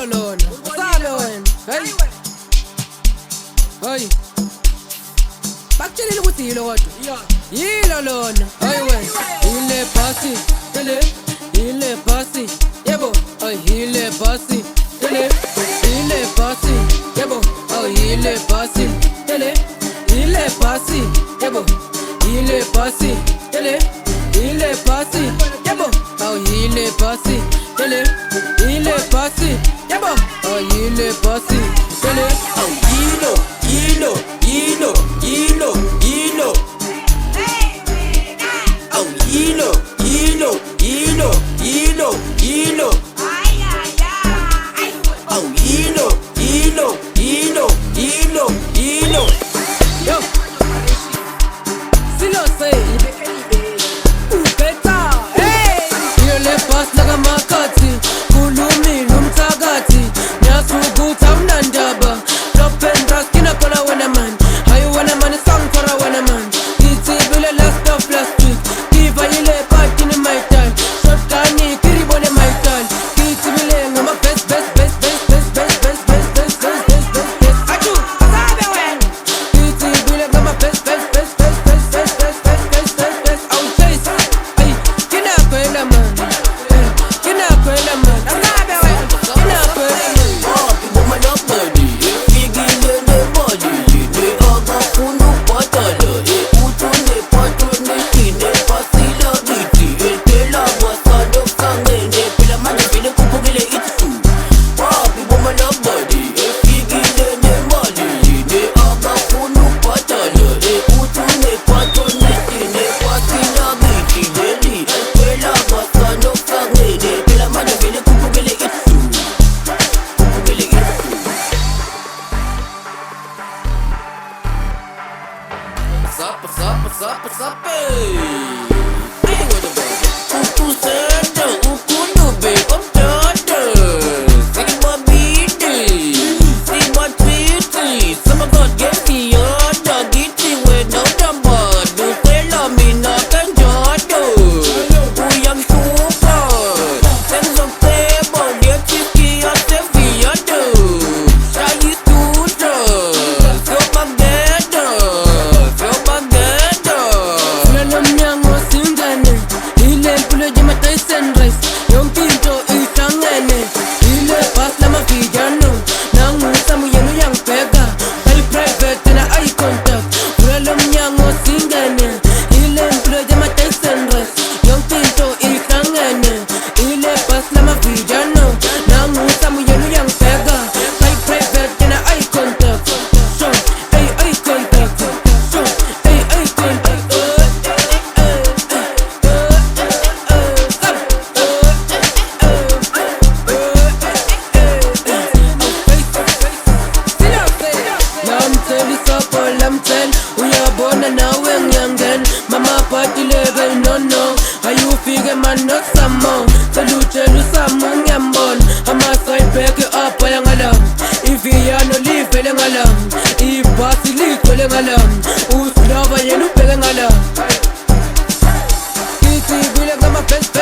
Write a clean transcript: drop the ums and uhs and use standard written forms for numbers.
Yilo lona usabe wena hey hey bakutshelile ukuthi yilo kodwa yilo lona hey wena ile basi tele ile basi yebo hey ile basi tele ile basi yebo hey ile basi tele ile basi yebo ile basi tele ile basi yebo hey ile basi tele ile basi yebo hey ile basi tele Yilo, yilo, yilo, yilo, yilo. Oh, yilo, yilo, yilo, yilo, yilo. Oh, yilo, yilo, yilo, yilo, yilo. yo silo say ubeta hey yilo le bus laga makati kulumi numthakathi nyasukuthi amnandaba top and ras kina kola wena man hayu wena man song for a wena man kithi bile last of last week kiva ile party ni my time shot kani kiri bone my time kithi bile ngama best aju asabe wen kithi bile ngama best au chase ay kina kwela man asabe wen kina kwela man Happy woman up body, figile ne body, ne aga kunu patala, utune patune kine pasila giti, tela wasado sange ne pila manje pile kupugile itu. Happy woman up body, figile ne body, ne aga kunu patala, utune patune kine pasila giti, tela wasado sange ne pila manje pile kupugile itu. What's up, hey? Hey, what about it? Uku senda, uku nube, komtada. Sima bidi, sima titi. Sama god get me yada, giti we no damba. Dukwela mina kanjado. Uyang suka, senzo tebo, get tiki ya seviyado. Shayi tuta, so mageda, so mageda. Mnyango singane ile mpule jema Tyson Rice yompinto itangene ile bus la mavijano nangu samu yenu yang pega ay private na eye contact mnalo mnyango singane ile mpule jema Tyson Rice yompinto itangene ile bus la mavijano nangu samu yenu yang pega ay private na eye contact so eye contact so eye contact Lamtel, uyabona nawe ngiyangen mama party lege no ayu fige man no samo selutshela usamo ngiyambona ama side back up ayangalam iviyano livele ngalam ibhasi ligcwele ngalam usilova yena ubheke ngalam kithi bile ngama best